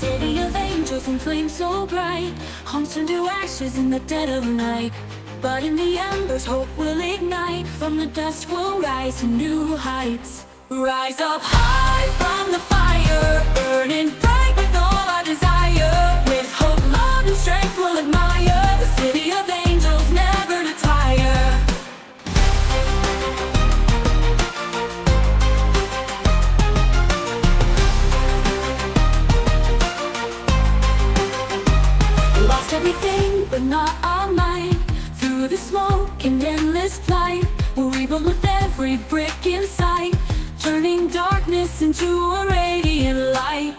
City of angels and flames so bright, homes turn to ashes in the dead of night. But in the embers hope will ignite, from the dust will rise to new heights. Rise up high from the fire, burning bright with all our desire. With hope, love and strength we'll admire the city of angels, never to tire. Lost everything but not our mind, through the smoke and endless flight. We'll rebuild with every brick in sight, turning darkness into a radiant light.